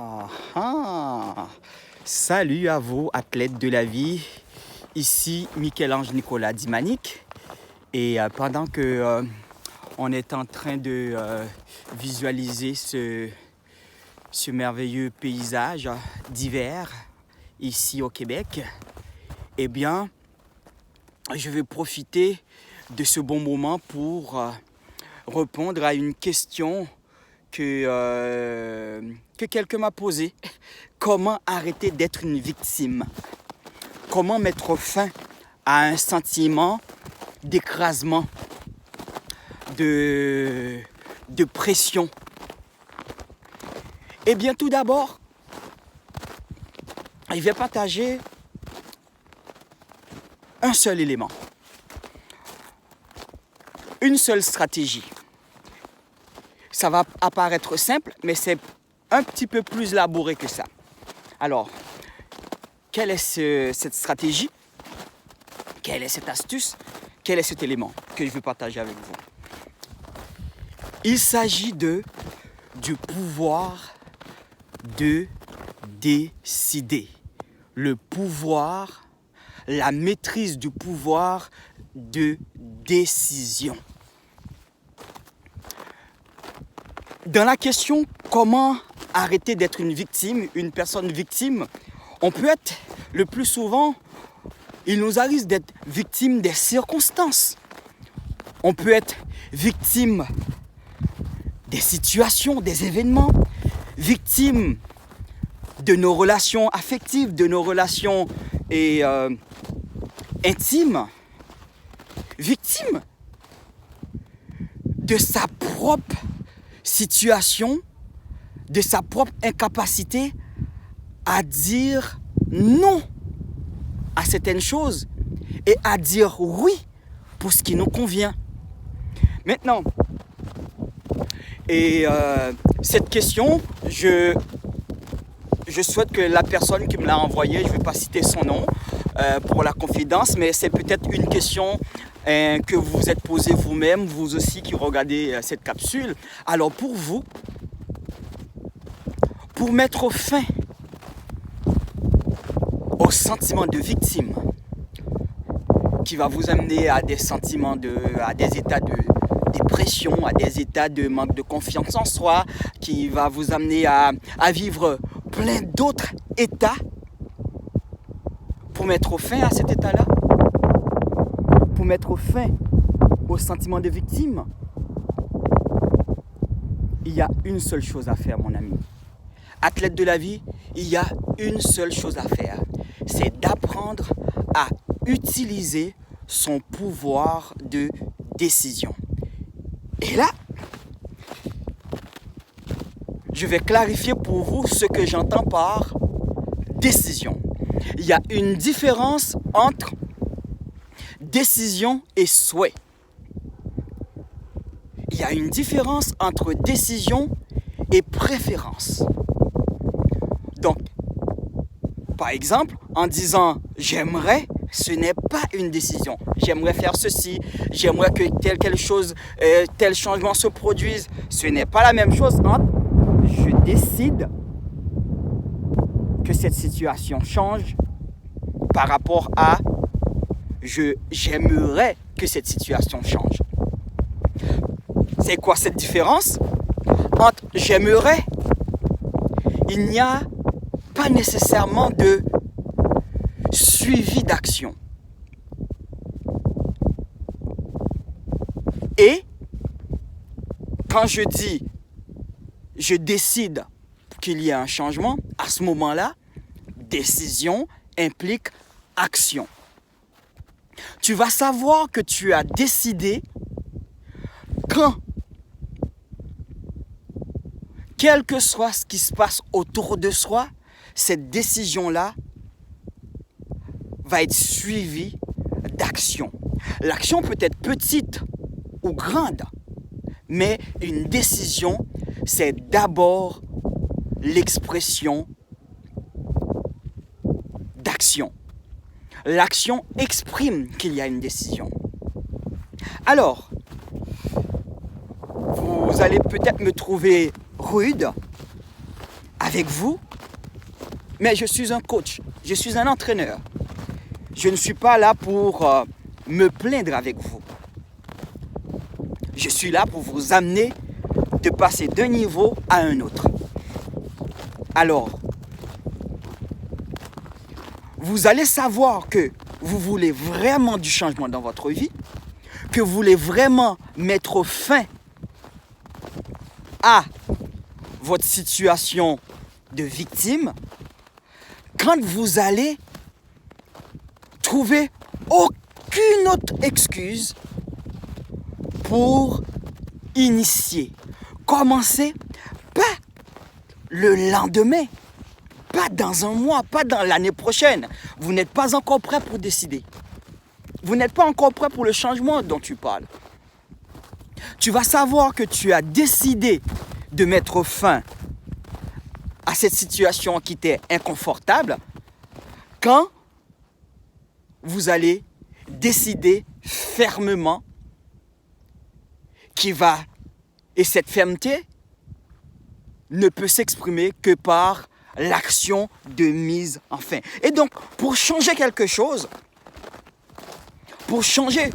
Ah, ah. Salut à vous, athlètes de la vie. Ici Michel-Ange Nicolas Dimanic. Et pendant que on est en train de visualiser ce merveilleux paysage d'hiver ici au Québec, eh bien, je vais profiter de ce bon moment pour répondre à une question que quelqu'un m'a posée. Comment arrêter d'être une victime? Comment mettre fin à un sentiment d'écrasement, de pression? Eh bien, tout d'abord, je vais partager un seul élément, une seule stratégie. Ça va apparaître simple, mais c'est un petit peu plus élaboré que ça. Alors, quelle est cette stratégie? Quelle est cette astuce? Quel est cet élément que je veux partager avec vous? Il s'agit du pouvoir de décider. Le pouvoir, la maîtrise du pouvoir de décision. Dans la question comment arrêter d'être une victime, une personne victime, on peut être le plus souvent, il nous arrive d'être victime des circonstances. On peut être victime des situations, des événements, victime de nos relations affectives, de nos relations intimes, victime de sa propre situation, de sa propre incapacité à dire non à certaines choses et à dire oui pour ce qui nous convient. Maintenant, cette question, je souhaite que la personne qui me l'a envoyée, je ne vais pas citer son nom pour la confidence, mais c'est peut-être une question que vous vous êtes posée vous-même, vous aussi qui regardez cette capsule. Alors pour vous, pour mettre fin au sentiment de victime qui va vous amener à des sentiments à des états de dépression, à des états de manque de confiance en soi, qui va vous amener à vivre plein d'autres états, pour mettre fin à cet état-là, pour mettre fin au sentiment de victime, il y a une seule chose à faire, mon ami. Athlète de la vie, il y a une seule chose à faire. C'est d'apprendre à utiliser son pouvoir de décision. Et là, je vais clarifier pour vous ce que j'entends par décision. Il y a une différence entre décision et souhait. Il y a une différence entre décision et préférence. Donc, par exemple, en disant « j'aimerais », ce n'est pas une décision. J'aimerais faire ceci, j'aimerais que tel changement se produise. Ce n'est pas la même chose entre « je décide que cette situation change » par rapport à « j'aimerais que cette situation change ». C'est quoi cette différence? Entre « j'aimerais », il n'y a pas nécessairement de suivi d'action. Et quand je dis je décide qu'il y ait un changement, à ce moment-là, décision implique action. Tu vas savoir que tu as décidé quand, quel que soit ce qui se passe autour de soi, cette décision-là va être suivie d'action. L'action peut être petite ou grande, mais une décision, c'est d'abord l'expression d'action. L'action exprime qu'il y a une décision. Alors, vous allez peut-être me trouver rude avec vous, mais je suis un coach, je suis un entraîneur. Je ne suis pas là pour me plaindre avec vous. Je suis là pour vous amener de passer d'un niveau à un autre. Alors, vous allez savoir que vous voulez vraiment du changement dans votre vie, que vous voulez vraiment mettre fin à votre situation de victime, quand vous allez trouver aucune autre excuse pour initier. Commencez pas le lendemain, pas dans un mois, pas dans l'année prochaine. Vous n'êtes pas encore prêt pour décider. Vous n'êtes pas encore prêt pour le changement dont tu parles. Tu vas savoir que tu as décidé de mettre fin à cette situation qui t'est inconfortable quand vous allez décider fermement et cette fermeté ne peut s'exprimer que par l'action de mise en fin. Et donc, pour changer quelque chose, pour changer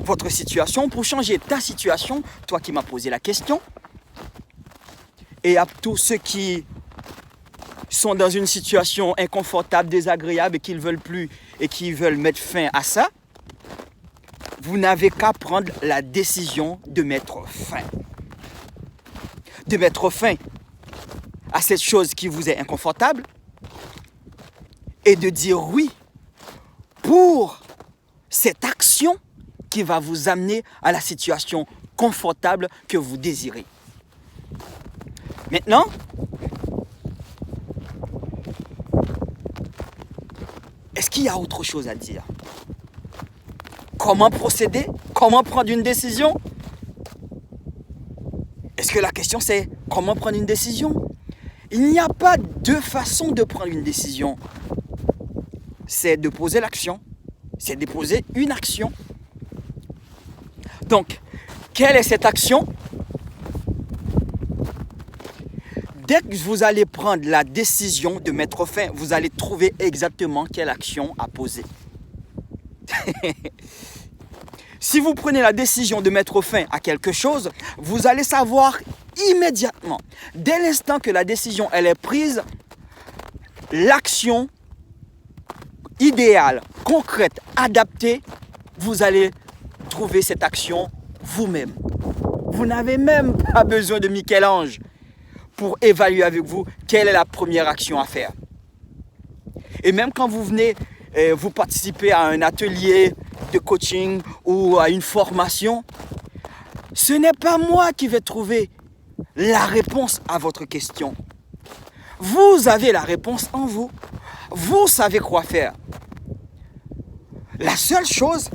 votre situation, pour changer ta situation, toi qui m'as posé la question, et à tous ceux qui sont dans une situation inconfortable, désagréable et qui ne veulent plus et qui veulent mettre fin à ça, vous n'avez qu'à prendre la décision de mettre fin. De mettre fin à cette chose qui vous est inconfortable et de dire oui pour cette action qui va vous amener à la situation confortable que vous désirez. Maintenant, est-ce qu'il y a autre chose à dire? Comment procéder? Comment prendre une décision? Est-ce que la question c'est comment prendre une décision? Il n'y a pas deux façons de prendre une décision. C'est de poser l'action. C'est de poser une action. Donc, quelle est cette action? Dès que vous allez prendre la décision de mettre fin, vous allez trouver exactement quelle action à poser. Si vous prenez la décision de mettre fin à quelque chose, vous allez savoir immédiatement, dès l'instant que la décision elle est prise, l'action idéale, concrète, adaptée, vous allez trouver cette action vous-même. Vous n'avez même pas besoin de Michel-Ange pour évaluer avec vous quelle est la première action à faire. Et même quand vous venez, vous participez à un atelier de coaching ou à une formation, ce n'est pas moi qui vais trouver la réponse à votre question. Vous avez la réponse en vous. Vous savez quoi faire. La seule chose,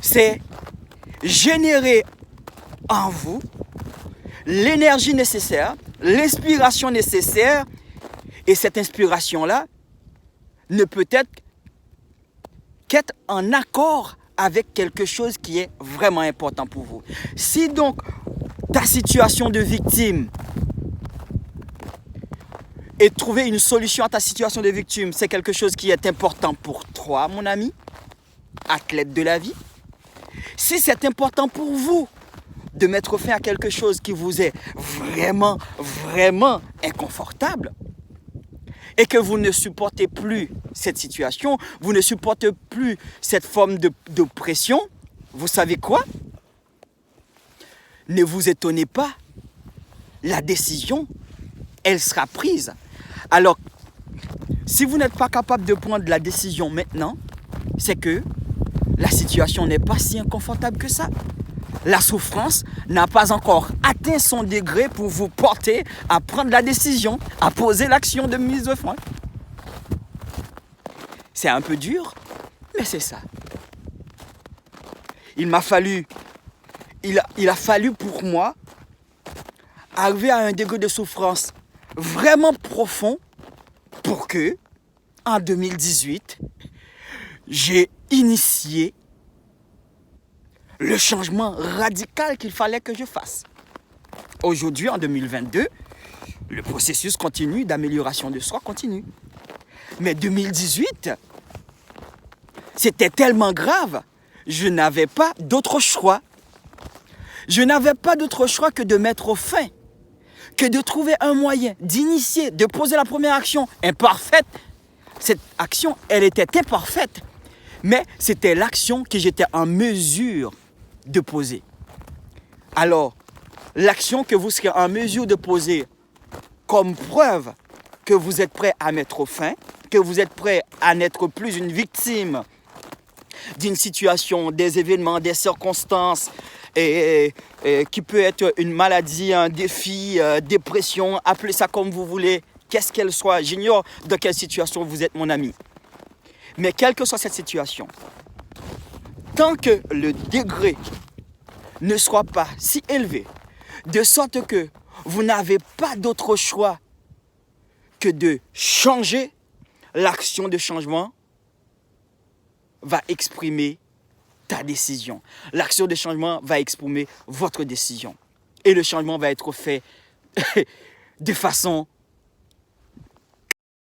c'est générer en vous l'énergie nécessaire, l'inspiration nécessaire, et cette inspiration-là ne peut être qu'être en accord avec quelque chose qui est vraiment important pour vous. Si donc ta situation de victime et trouver une solution à ta situation de victime, c'est quelque chose qui est important pour toi, mon ami, athlète de la vie, si c'est important pour vous de mettre fin à quelque chose qui vous est vraiment, vraiment inconfortable et que vous ne supportez plus cette situation, vous ne supportez plus cette forme d'oppression, vous savez quoi? Ne vous étonnez pas, la décision, elle sera prise. Alors, si vous n'êtes pas capable de prendre la décision maintenant, c'est que la situation n'est pas si inconfortable que ça. La souffrance n'a pas encore atteint son degré pour vous porter à prendre la décision, à poser l'action de mise de fin. C'est un peu dur, mais c'est ça. Il a fallu pour moi arriver à un degré de souffrance vraiment profond pour que, en 2018, j'ai initié le changement radical qu'il fallait que je fasse. Aujourd'hui, en 2022, Le processus continue d'amélioration de soi continue. Mais 2018, c'était tellement grave, je n'avais pas d'autre choix. Je n'avais pas d'autre choix que de mettre fin, que de trouver un moyen d'initier, de poser la première action imparfaite. Cette action, elle était imparfaite, mais c'était l'action que j'étais en mesure de poser. Alors, l'action que vous serez en mesure de poser comme preuve que vous êtes prêt à mettre fin, que vous êtes prêt à n'être plus une victime d'une situation, des événements, des circonstances, qui peut être une maladie, un défi, dépression, appelez ça comme vous voulez, qu'est-ce qu'elle soit. J'ignore dans quelle situation vous êtes, mon ami. Mais quelle que soit cette situation, tant que le degré ne soit pas si élevé, de sorte que vous n'avez pas d'autre choix que de changer, l'action de changement va exprimer ta décision. L'action de changement va exprimer votre décision. Et le changement va être fait de façon